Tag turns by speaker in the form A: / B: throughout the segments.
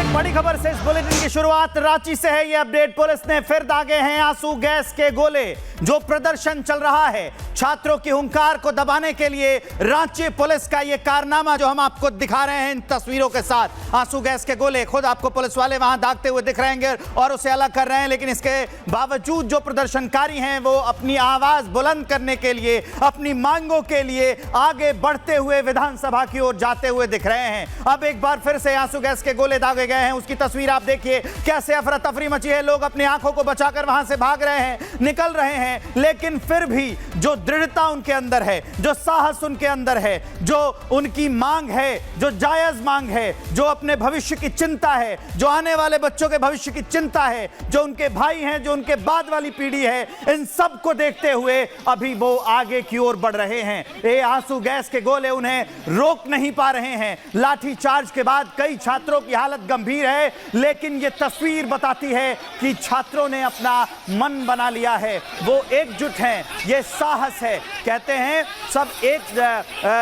A: बड़ी खबर से इस बुलेटिन की शुरुआत रांची से है। ये अपडेट, पुलिस ने फिर दागे हैं आंसू गैस के गोले। जो प्रदर्शन चल रहा है छात्रों की हुंकार को दबाने के लिए, रांची पुलिस का ये कारनामा जो हम आपको दिखा रहे हैं इन तस्वीरों के साथ। आंसू गैस के गोले, खुद आपको पुलिस वाले वहां दागते हुए दिख रहे हैं और उसे अलग कर रहे हैं, लेकिन इसके बावजूद जो प्रदर्शनकारी हैं वो अपनी आवाज बुलंद करने के लिए, अपनी मांगों के लिए आगे बढ़ते हुए विधानसभा की ओर जाते हुए दिख रहे हैं। अब एक बार फिर से आंसू गैस के गोले दागे गए हैं, उसकी तस्वीर आप देखिए। कैसे अफरा तफरी मची है, लोग अपनी आंखों को बचाकर वहां से भाग रहे हैं, निकल रहे हैं, लेकिन फिर भी जो दृढ़ता उनके अंदर है, जो साहस उनके अंदर है, जो उनकी मांग है, जो जायज मांग है, जो अपने भविष्य की चिंता है, जो आने वाले बच्चों के भविष्य की चिंता है, जो उनके भाई हैं, जो उनके बाद वाली पीढ़ी है, इन सब को देखते हुए अभी वो आगे की ओर बढ़ रहे हैं। ये आंसू गैस के गोले उन्हें रोक नहीं पा रहे हैं। लाठी चार्ज के बाद कई छात्रों की हालत गंभीर है, लेकिन ये तस्वीर बताती है कि छात्रों ने अपना मन बना लिया है, वो एकजुट हैं, ये साहस है। कहते हैं सब एक,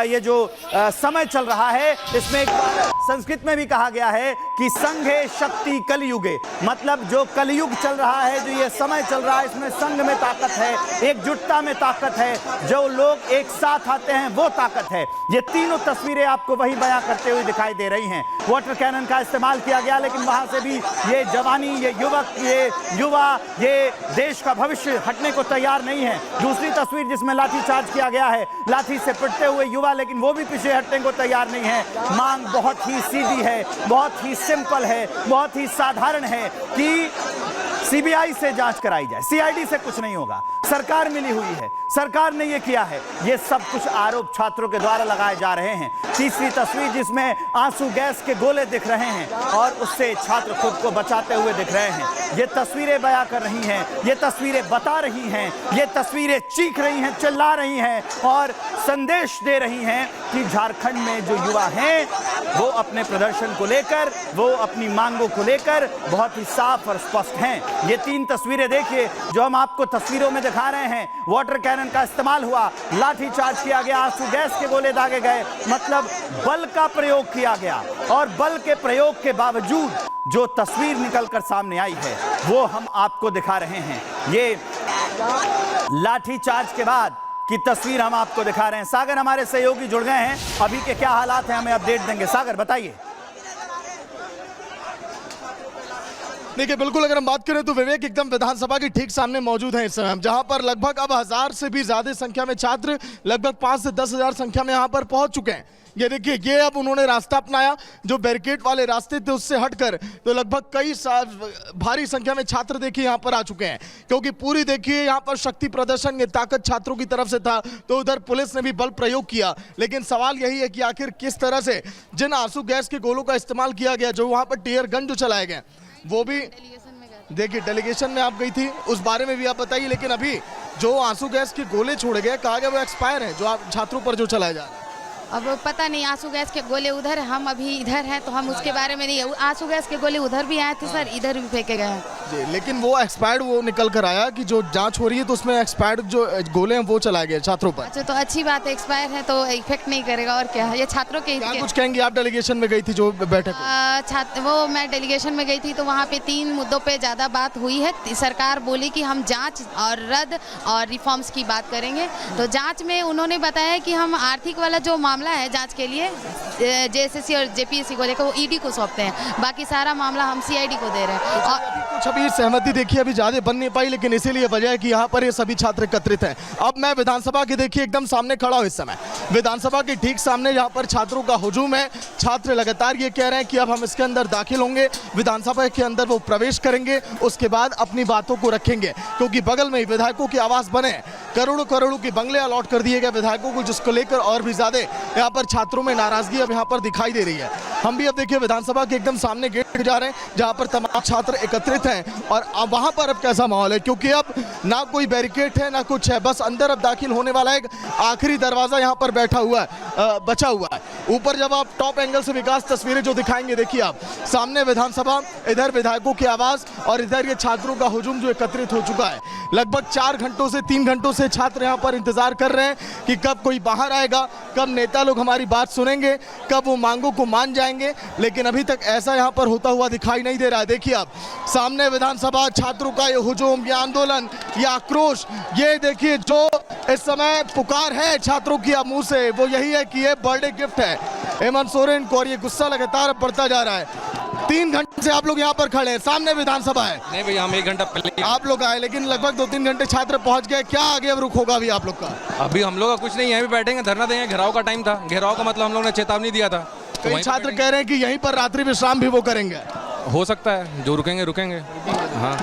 A: ये जो समय चल रहा है इसमें एक बार संस्कृत में भी कहा गया है कि संघे शक्ति कलयुगे, मतलब जो कलयुग चल रहा है, जो ये समय चल रहा है, इसमें संघ में ताकत है, एकजुटता में ताकत है, जो लोग एक साथ आते हैं वो ताकत है। ये तीनों तस्वीरें आपको वही बयां करते हुए दिखाई दे रही हैं। वाटर कैनन का इस्तेमाल किया गया, लेकिन वहां से भी ये जवानी, ये युवक, ये युवा, ये देश का भविष्य हटने को तैयार नहीं है। दूसरी तस्वीर जिसमें लाठी चार्ज किया गया है, लाठी से पिटते हुए युवा, लेकिन वो भी पीछे हटने को तैयार नहीं है। मांग बहुत ही सीधी है, बहुत ही सिंपल है, बहुत ही साधारण है कि सीबीआई से जांच कराई जाए, सीआईडी से कुछ नहीं होगा। सरकार मिली हुई है, सरकार ने ये किया है, ये सब कुछ आरोप छात्रों के द्वारा लगाए जा रहे हैं। तीसरी तस्वीर जिसमें आंसू गैस के गोले दिख रहे हैं और उससे छात्र खुद को बचाते हुए दिख रहे हैं। ये तस्वीरें बयां कर रही हैं, ये तस्वीरें बता रही हैं, ये तस्वीरें चीख रही हैं, चिल्ला रही हैं और संदेश दे रही हैं कि झारखंड में जो युवा हैं वो अपने प्रदर्शन को लेकर, वो अपनी मांगों को लेकर बहुत ही साफ और स्पष्ट हैं। ये तीन तस्वीरें देखिए जो हम आपको तस्वीरों में दिखा रहे हैं। वाटर कैनन का इस्तेमाल हुआ, लाठी चार्ज किया गया, आंसू गैस के गोले दागे गए, मतलब बल का प्रयोग किया गया और बल के प्रयोग के बावजूद जो तस्वीर निकलकर सामने आई है वो हम आपको दिखा रहे हैं। ये लाठी चार्ज के बाद की तस्वीर हम आपको दिखा रहे हैं। सागर हमारे सहयोगी जुड़ गए हैं, अभी के क्या हालात हैं हमें अपडेट देंगे। सागर बताइए।
B: देखिए बिल्कुल, अगर हम बात करें तो विवेक एकदम विधानसभा के ठीक सामने मौजूद है इस समय, जहां पर लगभग अब 1000 से भी ज्यादा संख्या में छात्र, लगभग 5 से 10 हजार संख्या में यहां पर पहुंच चुके हैं। ये देखिए, ये अब उन्होंने रास्ता अपनाया, जो बैरिकेड वाले रास्ते थे उससे हटकर, तो लगभग कई भारी संख्या में छात्र देखिए यहाँ पर आ चुके हैं, क्योंकि पूरी देखिए यहाँ पर शक्ति प्रदर्शन, ये ताकत छात्रों की तरफ से था, तो उधर पुलिस ने भी बल प्रयोग किया। लेकिन सवाल यही है कि आखिर किस तरह से जिन आंसू गैस के गोलों का इस्तेमाल किया गया, जो वहाँ पर टीयर गन जो चलाए गए, वो भी देखिए डेलीगेशन में आप गई थी, उस बारे में भी आप बताइए। लेकिन अभी जो आंसू गैस के गोले छोड़े गए, कहा गया वो एक्सपायर है, जो आप छात्रों पर जो चलाया जा रहा है।
C: अब पता नहीं, आंसू गैस के गोले उधर, हम अभी इधर हैं तो हम उसके बारे में नहीं है। आंसू गैस के गोले उधर भी आए थे सर, इधर भी फेंके गए हैं
B: जी। लेकिन वो एक्सपायर्ड वो निकल कर आया कि जो जांच हो रही है तो उसमें एक्सपायर्ड जो गोले हैं वो चलाए गए छात्रों पर।
C: अच्छा, तो अच्छी बात है, एक्सपायर है तो इफेक्ट नहीं करेगा और क्या है, ये छात्रों के
B: कुछ कहेंगे आप? डेलीगेशन में गई थी जो बैठक,
C: वो मैं डेलीगेशन में गई थी तो वहाँ पे 3 मुद्दों पे ज़्यादा बात हुई है। सरकार बोली कि हम जांच और रद्द और रिफॉर्म्स की बात करेंगे। तो जांच में उन्होंने बताया कि हम आर्थिक वाला जो मामला है जांच के लिए जेएसएससी और जेपीएससी को लेकर वो ईडी को सौंपते हैं, बाकी सारा मामला हम सीआईडी को दे रहे हैं। और
B: कुछ अभी सहमति देखिए अभी ज्यादा बन नहीं पाई, लेकिन इसीलिए वजह है कि यहाँ पर ये सभी छात्र एकत्रित हैं। अब मैं विधानसभा के देखिए एकदम सामने खड़ा हूँ इस समय, विधानसभा के ठीक सामने यहाँ पर छात्रों का हुजूम है। छात्र लगातार ये कह रहे हैं कि अब हम इसके अंदर दाखिल होंगे, विधानसभा के अंदर वो प्रवेश करेंगे, उसके बाद अपनी बातों को रखेंगे, क्योंकि बगल में ही विधायकों की आवास बने, करोड़ों करोड़ों की बंगले अलॉट कर दिए गए विधायकों को, जिसको लेकर और भी ज्यादा यहाँ पर छात्रों में नाराजगी अब यहाँ पर दिखाई दे रही है। हम भी अब देखिए विधानसभा के एकदम सामने गेट जा रहे हैं, जहाँ पर तमाम छात्र एकत्रित हैं और अब वहाँ पर अब कैसा माहौल है, क्योंकि अब ना कोई बैरिकेड है ना कुछ है, बस अंदर अब दाखिल होने वाला एक आखिरी दरवाजा यहाँ पर बैठा हुआ है, बचा हुआ है। ऊपर जब आप टॉप एंगल से विकास तस्वीरें जो दिखाएंगे, देखिए आप सामने विधानसभा, इधर विधायकों की आवाज और इधर ये छात्रों का हुजूम जो एकत्रित हो चुका है। लगभग 4 घंटों से 3 घंटों से छात्र यहाँ पर इंतजार कर रहे हैं कि कब कोई बाहर आएगा, कब नेता लोग हमारी बात सुनेंगे, कब वो मांगों को मान जाएंगे, लेकिन अभी तक ऐसा यहाँ पर होता होता हुआ दिखाई नहीं दे रहा है। देखिए आप सामने विधानसभा छात्रों का ये हुजूम, ये आंदोलन, ये आक्रोश, ये देखिए जो इस समय पुकार है छात्रों की मुंह से वो यही है कि ये बर्थडे गिफ्ट है हेमंत सोरेन को, और ये गुस्सा लगातार बढ़ता जा रहा है। 3 घंटे से आप लोग यहाँ पर खड़े हैं, सामने विधानसभा है।
D: नहीं भैया, हम 1 घंटा पहले
B: आप लोग आए, लेकिन लगभग 2-3 घंटे छात्र पहुंच गए। क्या आगे अब रुख होगा अभी आप लोग का?
D: अभी हम लोग का कुछ नहीं, यहीं पे बैठेंगे, धरना देंगे। घेराव का टाइम था, घेराव का मतलब हम लोग ने चेतावनी दिया था। तो
B: कई छात्र कह रहे हैं कि यहीं पर रात्रि विश्राम भी वो करेंगे।
D: हो सकता है, जो रुकेंगे रुकेंगे। हाँ,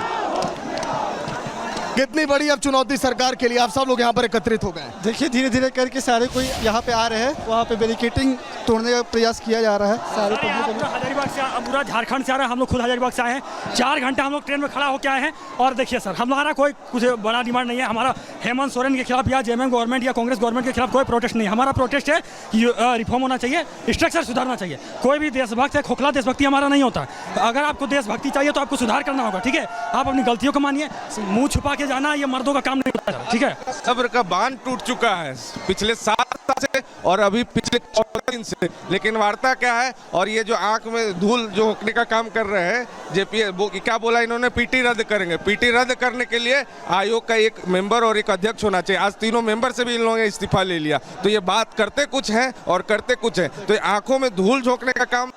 B: कितनी बड़ी अब चुनौती सरकार के लिए, आप सब लोग यहाँ पर एकत्रित हो गए।
E: देखिए धीरे धीरे करके सारे कोई यहाँ पे आ रहे हैं, वहाँ पे बैरिकेटिंग तोड़ने का प्रयास किया जा रहा है। सारे
F: हजारीबाग से पूरा झारखंड से आ रहा है, हम लोग खुद हजारीबाग से आए हैं। 4 घंटे हम लोग ट्रेन में खड़ा होकर आए हैं। और देखिए सर, हमारा कोई कुछ बड़ा डिमांड नहीं है। हमारा हेमंत सोरेन के खिलाफ या जेएमएम गवर्नमेंट या कांग्रेस गवर्नमेंट के खिलाफ कोई प्रोटेस्ट नहीं है। हमारा प्रोटेस्ट है कि रिफॉर्म होना चाहिए, स्ट्रक्चर सुधारना चाहिए। कोई भी देशभक्त है, खोखला देशभक्ति हमारा नहीं होता। अगर आपको देशभक्ति चाहिए तो आपको सुधार करना होगा, ठीक है। आप अपनी गलतियों को मानिए, मुंह छुपा के जाना ये मर्दों का काम नहीं होता है, ठीक है।
G: सब्र का बांध टूट चुका है पिछले 7 साल से और अभी पिछले 14 दिन से। लेकिन वार्ता क्या है, और ये जो आंख में धूल जो होने का काम कर रहे हैं जेपी, वो क्या बोला इन्होंने, पीटी रद्द करेंगे। पीटी रद्द करने के लिए आयोग का एक मेंबर और एक अध्यक्ष होना चाहिए। आज तीनों मेंबर से भी इन लोगों ने इस्तीफा ले लिया। तो ये बात करते कुछ है और करते कुछ है, तो आंखों में धूल झोंकने का काम।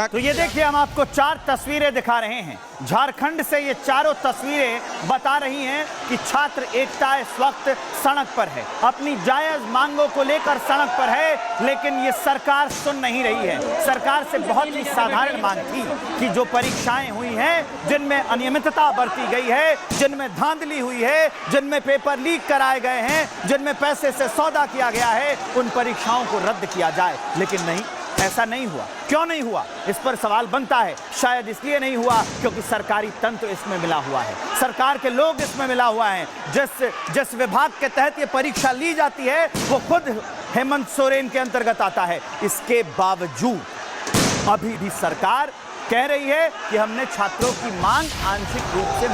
A: तो ये देखिए, हम आपको 4 तस्वीरें दिखा रहे हैं झारखंड से। ये चारों तस्वीरें बता रही हैं कि छात्र एकता इस वक्त सड़क पर है, अपनी जायज मांगों को लेकर सड़क पर है। लेकिन ये सरकार सुन नहीं रही है। सरकार से बहुत ही साधारण मांग थी कि जो परीक्षाएं हुई हैं, जिनमें अनियमितता बरती गई है, जिनमें धांधली हुई है, जिनमें पेपर लीक कराए गए हैं, जिनमें पैसे से सौदा किया गया है, उन परीक्षाओं को रद्द किया जाए। लेकिन नहीं, ऐसा नहीं हुआ। क्यों नहीं हुआ, इस पर सवाल बनता है। शायद इसलिए नहीं हुआ क्योंकि सरकारी तंत्र इसमें मिला हुआ है, सरकार के लोग इसमें मिला हुआ है। जिस विभाग के तहत ये परीक्षा ली जाती है वो खुद हेमंत सोरेन के अंतर्गत आता है। इसके बावजूद अभी भी सरकार कह रही है कि हमने छात्रों की मांग आंशिक रूप से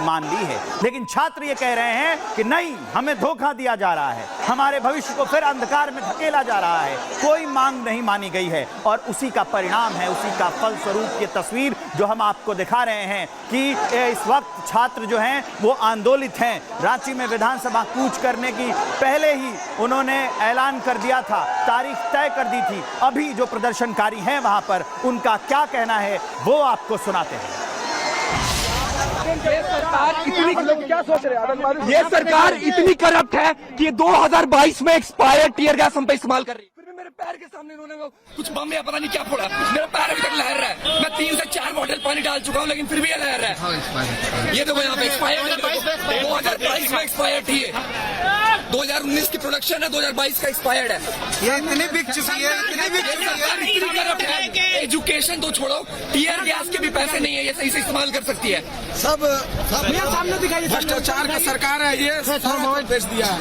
A: मान ली है। लेकिन छात्र ये कह रहे हैं कि नहीं, हमें धोखा दिया जा रहा है, हमारे भविष्य को फिर अंधकार में धकेला जा रहा है, कोई मांग नहीं मानी गई है। और उसी का परिणाम है, उसी का फलस्वरूप ये तस्वीर जो हम आपको दिखा रहे हैं कि इस वक्त छात्र जो हैं वो आंदोलित हैं। रांची में विधानसभा कूच करने की पहले ही उन्होंने ऐलान कर दिया था, तारीख तय कर दी थी। अभी जो प्रदर्शनकारी हैं वहां पर, उनका क्या कहना है वो आपको सुनाते हैं।
H: ये सरकार इतनी करप्ट है कि ये 2022 में एक्सपायर्ड टीयर गैस हम पे इस्तेमाल कर रही है। फिर भी मेरे पैर के सामने इन्होंने कुछ बम या पता नहीं क्या फोड़ा, मेरा पैर अभी तक लहर रहा है। मैं 3 से 4 बॉटल पानी डाल चुका हूँ लेकिन फिर भी ये लहर रहा है। ये देखो यहाँ पे एक्सपायर्ड 2022 में एक्सपायर्ड थी, 2019 की प्रोडक्शन है, 2022 का एक्सपायर्ड है।
E: ये इतनी बिक चुकी है, इतनी बिक चुकी है।
H: एजुकेशन तो छोड़ो, टीयर गैस के भी पैसे नहीं है, ये सही से इस्तेमाल कर सकती है।
E: सब सामने दिखाइए, भ्रष्टाचार का सरकार है ये, सब बेच दिया है।